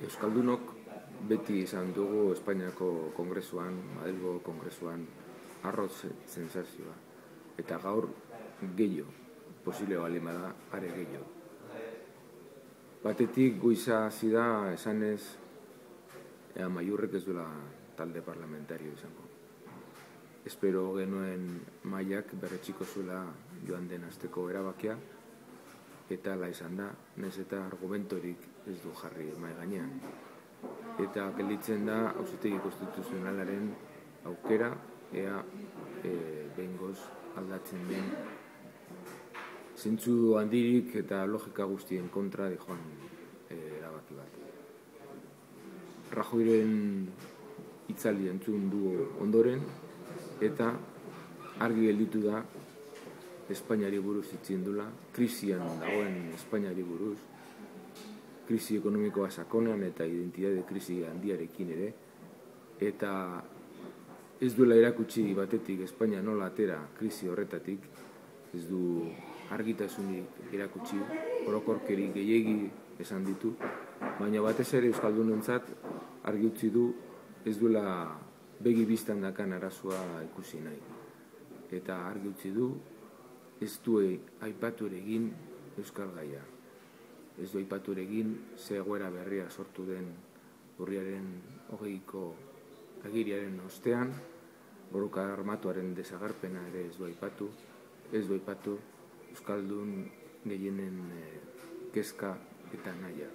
Euskaldunok beti izan dugu Espainiako Kongresuan, Madrilgo Kongresuan, arrotz sensazioa. Eta gaur gehiago, posible bali bada, are gehiago. Batetik goiza hasi da esanez Amaiurrek ez duela talde parlamentario izango. Espero genuen Maiak berretxiko zuela joan den asteko erabakia, eta ala izan da, nahiz eta argumentorik ez du jarri mahai gainean. Eta gelditzen da Auzitegi Konstituzionalaren aukera, ea behingoz aldatzen den zentzu handirik eta logika guztien kontra joan erabaki bat. Rajoyren hitzaldia entzun du ondoren, eta argi gelditu da Espainiari buruz hitzien dula, krisian dagoen Espainiari buruz, krisi ekonomikoa sakonean eta identitate krisi handiarekin ere, eta ez duela erakutsi batetik Espainia nola atera krisi horretatik, ez du argitasunik erakutsi, orokorkeri gehiegi esan ditu, baina batez ere Euskaldunentzat argi utzi du ez duela begi bistan dakan arazoa ikusi nahi. Eta argi utzi du ez du aipatu ere egin Euskal Gaia. Ez du aipatu ere egin ze egoera berria sortu den urriaren 20ko agiriaren ostean, borroka armatuaren desagerpena ere ez du aipatu Euskaldun gehienen kezka eta nahia.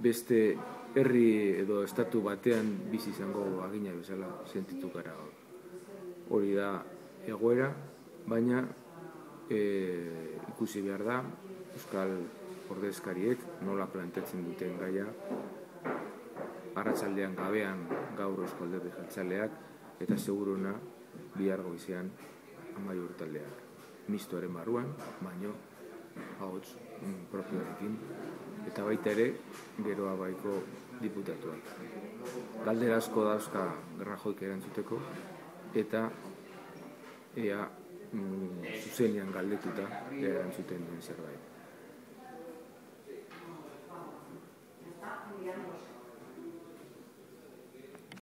Beste herri edo estatu batean bizi izango agina bezala sentitu gara. Hori da egoera, baina ikusi behar da Euskal ordezkariek nola planteatzen duten gaia, arratsaldean gabean gaur Eusko Alderdi Jeltzaleak, eta seguruna bihar goizean Amaiur taldeak. Mistoaren barruan, baino ahots propioarekin, eta baita ere geroa baiko diputatuak. Galdera asko dauzka Rajoyk erantzuteko, eta ea zuzenean galdetuta erantzuten duen zerbait.